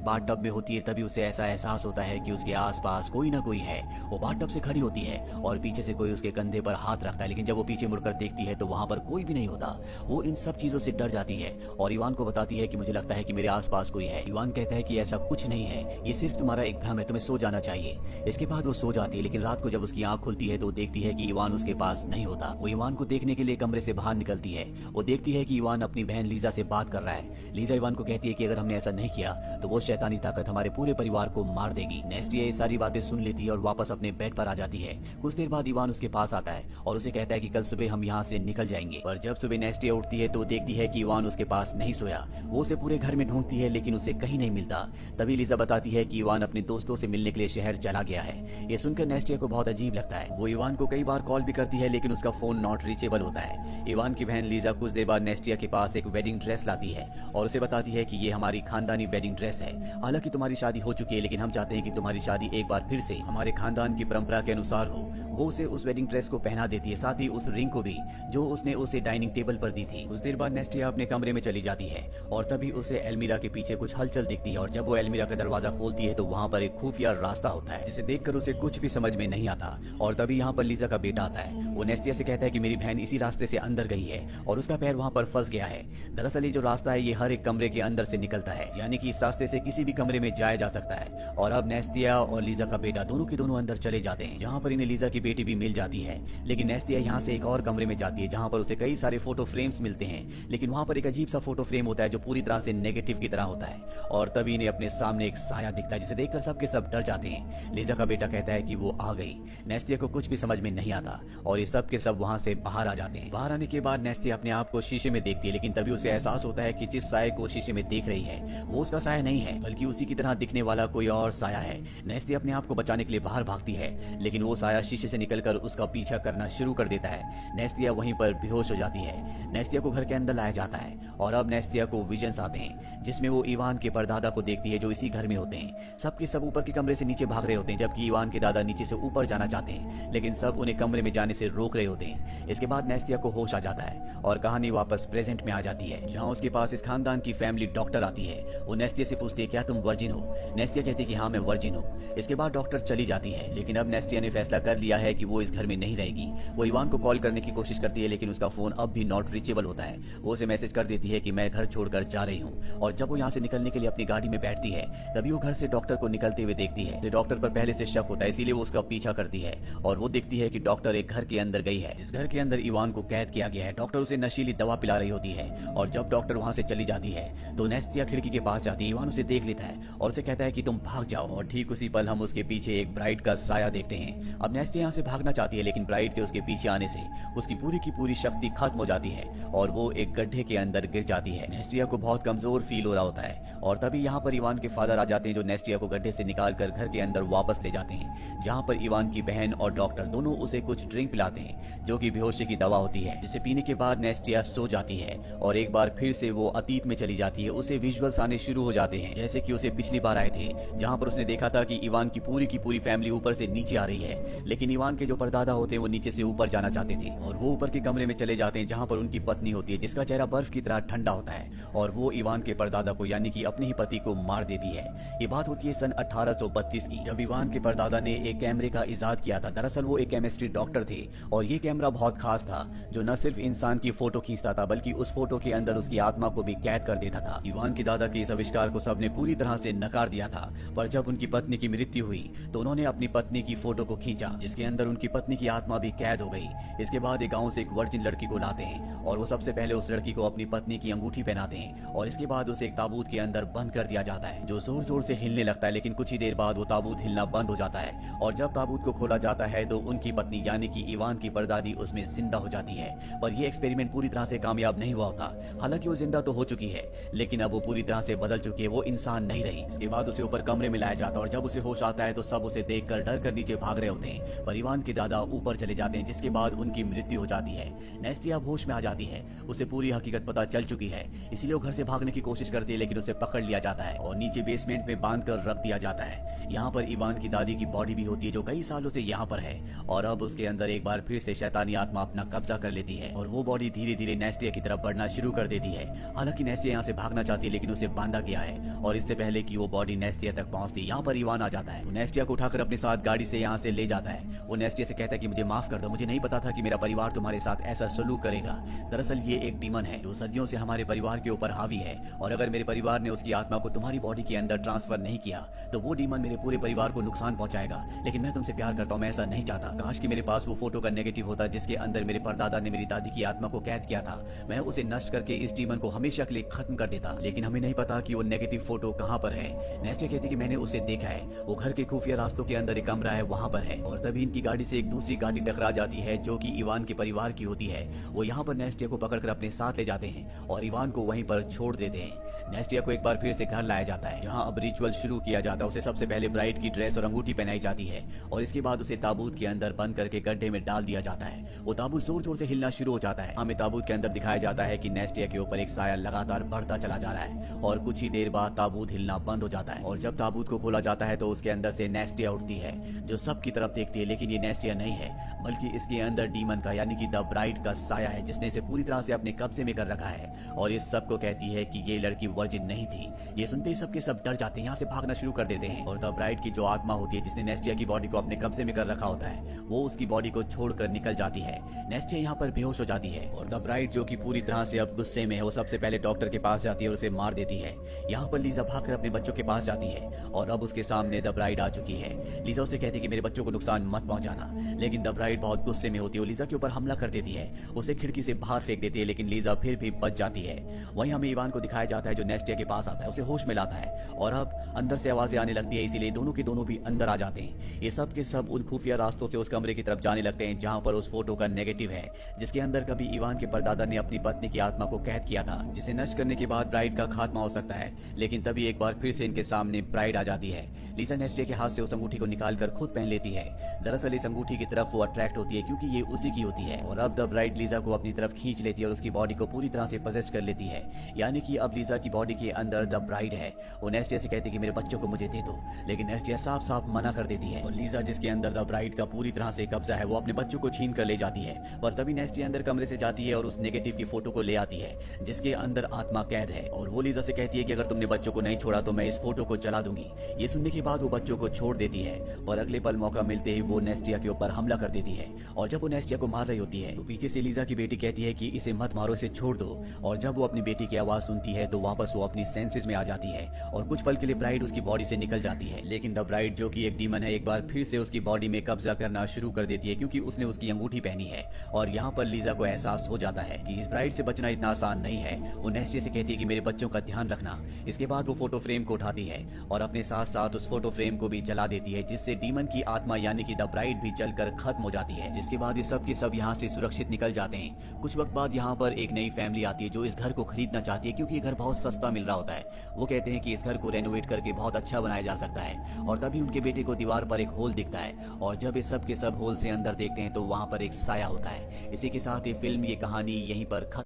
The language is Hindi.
बाथटब में होती है तभी उसे ऐसा एहसास होता है कि उसके आसपास कोई ना कोई है। वो बाथटब से खड़ी होती है और पीछे से कोई उसके कंधे पर हाथ रखता है, लेकिन जब वो पीछे मुड़कर देखती है तो वहां पर कोई भी नहीं होता। वो इन सब चीजों से डर जाती है और इवान को बताती है कि मुझे लगता है कि मेरे आसपास कोई है। इवान कहता है कि ऐसा कुछ नहीं है, ये सिर्फ तुम्हारा एक भ्रम है, तुम्हें सो जाना चाहिए। इसके बाद वो सो जाती है, लेकिन रात को जब उसकी आंख खुलती है तो वो देखती है कि इवान उसके पास नहीं होता। वो इवान को देखने के लिए कमरे से बाहर निकलती है। वो देखती है कि इवान अपनी बहन लीजा से बात कर रहा है। लीजा इवान को कहती है कि अगर हमने ऐसा नहीं किया तो वो शैतानी ताकत हमारे पूरे परिवार को मार देगी। नेस्टिया ये सारी बातें सुन लेती है और वापस अपने बेड पर आ जाती है। कुछ देर बाद इवान उसके पास आता है और उसे कहता है कि कल सुबह हम यहाँ से निकल जाएंगे। पर जब सुबह नेस्टिया उठती है तो देखती है कि इवान उसके पास नहीं सोया। वो उसे पूरे घर में ढूंढती है लेकिन उसे कहीं नहीं मिलता। तभी लीजा बताती है कि इवान अपने दोस्तों से मिलने के लिए शहर चला गया है। ये सुनकर नेस्टिया को बहुत अजीब लगता है। वो इवान को कई बार कॉल भी करती है लेकिन उसका फोन नॉट रीचेबल होता है। इवान की बहन लीजा कुछ देर बाद नेस्टिया के पास एक वेडिंग ड्रेस लाती है और उसे बताती है कि ये हमारी खानदानी वेडिंग ड्रेस है। हालांकि तुम्हारी शादी हो चुकी है लेकिन हम चाहते हैं कि तुम्हारी शादी एक बार फिर से हमारे खानदान की परंपरा के अनुसार हो। वो उसे उस वेडिंग ड्रेस को पहना देती है, साथ ही उस रिंग को भी जो उसने उसे डाइनिंग टेबल पर दी थी। कुछ देर बाद नेस्टिया अपने कमरे में चली जाती है और तभी उसे एल्मीरा के पीछे कुछ हलचल दिखती है और जब वो एल्मीरा का दरवाजा खोलती है तो वहाँ पर एक खुफिया रास्ता होता है जिसे देखकर उसे कुछ भी समझ में नहीं आता। और तभी यहाँ पर लीजा का बेटा आता है। वो नेस्टिया से कहता है कि मेरी बहन इसी रास्ते से अंदर गई है और उसका पैर वहाँ पर फंस गया है। दरअसल ये जो रास्ता है ये हर एक कमरे के अंदर से निकलता है, यानी कि इस रास्ते से किसी भी कमरे में जाया जा सकता है। और अब नेस्टिया और लीजा का बेटा दोनों के दोनों अंदर चले जाते हैं, जहाँ पर इन्हें लीजा की बेटी भी मिल जाती है। लेकिन नेस्टिया यहाँ से एक और कमरे में जाती है जहाँ पर उसे कई सारे फोटो फ्रेम्स मिलते हैं, लेकिन वहाँ पर एक अजीब सा फोटो फ्रेम होता है जो पूरी तरह से नेगेटिव की तरह होता है। और तभी इन्हें अपने सामने एक साया दिखता है जिसे देखकर सबके सब डर जाते हैं। लीजा का बेटा कहता है कि वो आ गई। नेस्टिया को कुछ भी समझ में नहीं आता और ये सब के सब वहाँ से बाहर आ जाते हैं। बाहर आने के बाद नेस्टिया अपने आप को शीशे में देखती है, लेकिन तभी उसे एहसास होता है कि जिस साये को शीशे में देख रही है वो उसका साया नहीं है बल्कि उसी की तरह दिखने वाला कोई और साया है। नेस्टिया अपने आप को बचाने के लिए बाहर भागती है, लेकिन वो साया शीशे से निकलकर उसका पीछा करना शुरू कर देता है। नेस्टिया वहीं पर बेहोश हो जाती है। नेस्टिया को घर के अंदर लाया जाता है और अब नेस्टिया को विजन्स आते हैं जिसमें वो इवान के परदादा को देखती है जो इसी घर में होते हैं। सबके सब ऊपर के कमरे से नीचे भाग रहे होते हैं जबकि इवान के दादा नीचे से ऊपर जाना चाहते हैं, लेकिन सब उन्हें कमरे में जाने से रोक रहे होते हैं। इसके बाद नेस्टिया को होश आ जाता है और कहानी वापस प्रेजेंट में आ जाती है जहाँ उसके पास इस खानदान की फैमिली डॉक्टर आती है। वो नेस्टिया से पूछती है क्या तुम वर्जिन हो? नेस्टिया कहती है कि हाँ मैं वर्जिन हूँ। इसके बाद डॉक्टर चली जाती है, लेकिन अब नेस्टिया ने फैसला कर लिया है कि वो इस घर में नहीं रहेगी। वो इवान को कॉल करने की कोशिश करती है लेकिन उसका फोन अब भी नॉट रीचेबल होता है। वो उसे मैसेज कर देती है कि मैं घर छोड़कर जा रही हूँ। और जब वो यहाँ से निकलने के लिए अपनी गाड़ी में बैठती है तभी वो घर से डॉक्टर को निकलते हुए देखती है। डॉक्टर पर पहले से शक होता है, इसीलिए वो उसका पीछा करती है और वो देखती है कि डॉक्टर एक घर के अंदर गई है जिस घर के अंदर इवान को कैद किया गया है। डॉक्टर उसे नशीली दवा पिला रही होती है और जब डॉक्टर वहाँ से चली जाती है तो नेस्टिया खिड़की के पास जाती है। इवान उसे देख लेता है और उसे कहता है कि तुम भाग जाओ और ठीक उसी पल हम उसके पीछे एक ब्राइड का साया देखते हैं। अब नेस्टिया यहाँ से भागना चाहती है लेकिन ब्राइड के उसके पीछे आने से उसकी पूरी की पूरी शक्ति खत्म हो जाती है और वो एक गड्ढे के अंदर गिर जाती है। नेस्टिया को बहुत कमजोर फील हो रहा होता है और तभी यहाँ पर इवान के फादर आ जाते हैं जो नेस्टिया को गड्ढे से निकाल कर घर के अंदर वापस ले जाते हैं, जहाँ पर इवान की बहन और डॉक्टर दोनों उसे कुछ ड्रिंक पिलाते हैं जो कि बेहोशी की दवा होती है, जिसे पीने के बाद नेस्टिया सो जाती है और एक बार फिर से वो अतीत में चली जाती है। उसे विजुअल्स आने शुरू हो जाते हैं जैसे कि उसे पिछली बार आए थे, जहाँ पर उसने देखा था कि इवान की पूरी फैमिली ऊपर से नीचे आ रही है, लेकिन इवान के जो परदादा होते हैं वो नीचे से ऊपर जाना चाहते थे और वो ऊपर के कमरे में चले जाते हैं जहाँ पर उनकी पत्नी होती है जिसका चेहरा बर्फ की तरह ठंडा होता है और वो इवान के परदादा को यानी कि अपने ही पति को मार देती है। ये बात होती है सन 1832 की, जब इवान के परदादा ने एक कैमरे का इजाद किया था। दरअसल वो एक केमिस्ट्री डॉक्टर थे और ये कैमरा बहुत खास था जो न सिर्फ इंसान की फोटो खींचता था बल्कि उस फोटो के अंदर उसकी आत्मा को भी कैद कर देता था। इवान के दादा के इस आविष्कार को सबने पूरी तरह से नकार दिया था, पर जब उनकी पत्नी की मृत्यु हुई तो उन्होंने अपनी पत्नी की फोटो को खींचा जिसके अंदर उनकी पत्नी की आत्मा भी कैद हो गई। इसके बाद एक गाँव से एक वर्जिन लड़की को लाते हैं और वो सबसे पहले उस लड़की को अपनी पत्नी की अंगूठी पहनाते हैं और इसके बाद उसे एक ताबूत के अंदर बंद कर दिया जाता है जो जोर जोर से हिलने लगता है, लेकिन कुछ ही देर बाद वो ताबूत हिलना बंद हो जाता है और जब ताबूत को खोला जाता है तो उनकी पत्नी यानी कि इवान की परदादी उसमें जिंदा हो जाती है। पर यह एक्सपेरिमेंट पूरी तरह से कामयाब नहीं हुआ था। हालांकि वो जिंदा तो हो चुकी है लेकिन अब वो पूरी तरह से बदल चुकी है, वो इंसान नहीं रही। इसके बाद उसे ऊपर कमरे में लाया जाता है और जब उसे होश आता है तो सब उसे देखकर डर कर नीचे भाग रहे होते हैं, पर इवान के दादा ऊपर चले जाते हैं जिसके बाद उनकी मृत्यु हो जाती है। नेस्टिया होश में आ जाती है, उसे पूरी हकीकत पता चल चुकी है, इसीलिए वो घर से भागने की कोशिश करती है लेकिन उसे पकड़ लिया जाता है और नीचे बेसमेंट में बांध कर रख दिया जाता है। यहाँ पर इवान की दादी की बॉडी भी होती है जो कई सालों से यहाँ पर है और अब उसके अंदर एक बार फिर से शैतानी आत्मा अपना कब्जा कर लेती है और वो बॉडी धीरे धीरे नेस्टिया की तरफ बढ़ना शुरू कर देती है। हालांकि नेस्टिया यहाँ से भागना चाहती है लेकिन उसे बांधा गया है और इससे पहले कि वो बॉडी नेस्टिया तक पहुंचती यहाँ पर इवान आ जाता है। वो नेस्टिया को उठाकर अपने साथ गाड़ी से यहाँ से ले जाता है। वो नेस्टिया से कहता है कि मुझे माफ कर दो, मुझे नहीं पता था कि मेरा परिवार तुम्हारे साथ ऐसा सलूक करेगा। दरअसल ये एक डीमन है जो सदियों से हमारे परिवार के ऊपर हावी है, और अगर मेरे परिवार ने उसकी आत्मा को तुम्हारी बॉडी के अंदर ट्रांसफर नहीं किया तो वो डीमन मेरे पूरे परिवार को नुकसान पहुंचाएगा। लेकिन मैं तुमसे प्यार करता हूँ, मैं ऐसा नहीं चाहता। काश कि मेरे पास वो फोटो का नेगेटिव होता जिसके अंदर मेरे परदादा ने मेरी दादी की आत्मा को कैद किया था। मैं उसे नष्ट करके इस डीमन को हमेशा के लिए खत्म कर देता। लेकिन हमें नहीं पता कि वो नेगेटिव फोटो कहाँ पर है। नेस्टिया कहती कि मैंने उसे देखा है, वो घर के खुफिया रास्तों के अंदर एक कमरा है वहाँ पर है। और तभी इनकी गाड़ी से एक दूसरी गाड़ी टकरा जाती है जो कि इवान के परिवार की होती है। वो यहाँ पर नेस्टिया को पकड़कर अपने साथ ले जाते हैं और इवान को वहीं पर छोड़ देते हैं। नेस्टिया को एक बार फिर से घर लाया जाता है, जहाँ अब रिचुअल शुरू किया जाता है। उसे सबसे पहले ब्राइड की ड्रेस और अंगूठी पहनाई जाती है और इसके बाद उसे ताबूत के अंदर बंद करके गड्ढे में डाल दिया जाता है। वो ताबूत जोर जोर से हिलना शुरू हो जाता है। हमें ताबूत के अंदर दिखाया जाता है कि नेस्टिया के ऊपर एक साया लगातार बढ़ता चला जा रहा है और कुछ ही देर बाद ताबूत हिलना बंद हो जाता है। और जब ताबूत को खोला जाता है तो उसके अंदर से नेस्टिया उठती है जो सबकी तरफ देखती है। लेकिन ये नेस्टिया नहीं है, बल्कि इसके अंदर डीमन का यानी कि द ब्राइड का साया है जिसने इसे पूरी तरह से अपने कब्जे में कर रखा है। और ये सबको कहती है कि ये लड़की वर्जिन नहीं थी। ये सुनते ही सबके सब डर जाते हैं, यहाँ से भागना शुरू कर देते हैं। और द ब्राइड की जो आत्मा होती है जिसने नेस्टिया की बॉडी को अपने कब्जे में कर रखा होता है, वो उसकी बॉडी को छोड़कर निकल जाती है। नेस्टिया यहाँ पर बेहोश हो जाती है और द ब्राइड जो कि पूरी तरह से अब गुस्से में है, वो सबसे पहले डॉक्टर के पास जाती है और उसे मार देती है। यहाँ पर लीजा भागकर अपने बच्चों के पास जाती है और अब उसके सामने द ब्राइड आ चुकी है। लीजा उसे कहती है कि मेरे बच्चों को नुकसान मत पहुंचाना, लेकिन द ब्राइड बहुत गुस्से में होती है। वो लीजा के ऊपर हमला कर देती है, उसे खिड़की से बाहर फेंक देती है, लेकिन लीजा फिर भी बच जाती है। वहीं हमें इवान को दिखाया जाता है जो नेस्टिया के पास आता है, उसे होश में लाता है और अब अंदर से आवाजें आने लगती है, इसीलिए दोनों के दोनों भी अंदर आ जाते हैं। ये सब के सब उन खुफिया रास्तों से उस कमरे की तरफ जाने लगते हैं जहां पर उस फोटो का नेगेटिव है जिसके अंदर कभी इवान के परदादा ने अपनी पत्नी की आत्मा को कैद किया था, जिसे नष्ट करने के बाद ब्राइड का खात्मा हो सकता है। लेकिन तभी एक बार फिर से इनके सामने ब्राइड आ जाती है। लीजा नेस्टिया के हाथ से उस अंगूठी को निकालकर खुद पहन लेती है। दरअसल इस अंगूठी की तरफ वो अट्रैक्ट होती है क्योंकि ये उसी की होती है। और अब द ब्राइड लीजा को अपनी तरफ खींच लेती है और उसकी बॉडी को पूरी तरह से पजेस्ट कर लेती है, यानी कि अब लीजा की बॉडी के अंदर द ब्राइड है। वो नेस्टिया से कहती है कि मेरे बच्चों को मुझे दे दो, लेकिन नेस्टिया साफ साफ मना कर देती है। और लीजा जिसके अंदर द ब्राइड का पूरी तरह से कब्जा है, वो अपने बच्चों को छीन कर ले जाती है। और तभी नेस्टिया अंदर कमरे से जाती है और उस नेगेटिव की फोटो को ले आती है जिसके अंदर आत्मा कैद है। और वो लीजा से कहती है कि अगर तुमने बच्चों को नहीं छोड़ा तो मैं इस फोटो को जला दूंगी। ये सुनने के बाद वो बच्चों को छोड़ देती है और अगले पल मौका मिलते ही वो नेस्टिया के ऊपर हमला कर देती है। और जब वो नेस्टिया को मार रही होती है तो पीछे से लीजा की बेटी कहती है कि इसे मत मारो, इसे छोड़ दो। और जब वो अपनी बेटी की आवाज सुनती है तो वापस वो अपनी सेंसेस में आ जाती है और कुछ पल के लिए ब्राइड उसकी बॉडी से निकल जाती है। लेकिन द ब्राइड जो कि एक डीमन है एक बार फिर से उसकी बॉडी में कब्जा करना शुरू कर देती है क्योंकि उसने उसकी अंगूठी पहनी है। और यहाँ पर लीजा को एहसास हो जाता है कि इस ब्राइड से बचना इतना आसान नहीं है। वो नेस्टिया से कहती है कि मेरे बच्चों का ध्यान रखना। इसके बाद वो फोटो फ्रेम को उठाती है और अपने साथ साथ उस फोटो फ्रेम को भी जला देती है, जिससे डीमन की आत्मा यानी कि द ब्राइड भी जलकर खत्म हो जाती है। जिसके बाद ये सब के सब यहाँ से सुरक्षित निकल जाते हैं। कुछ वक्त बाद यहाँ पर एक नई फैमिली आती है जो इस घर को खरीदना चाहती है क्योंकि ये घर बहुत सस्ता मिल रहा होता है। वो कहते हैं कि इस घर को रेनोवेट करके बहुत अच्छा बनाया जा सकता है। और तभी उनके बेटे को दीवार पर एक होल दिखता है और जब ये सब के सब होल से अंदर देखते हैं तो वहाँ पर एक साया होता है। इसी के साथ ये फिल्म, ये कहानी यहीं पर खत्म।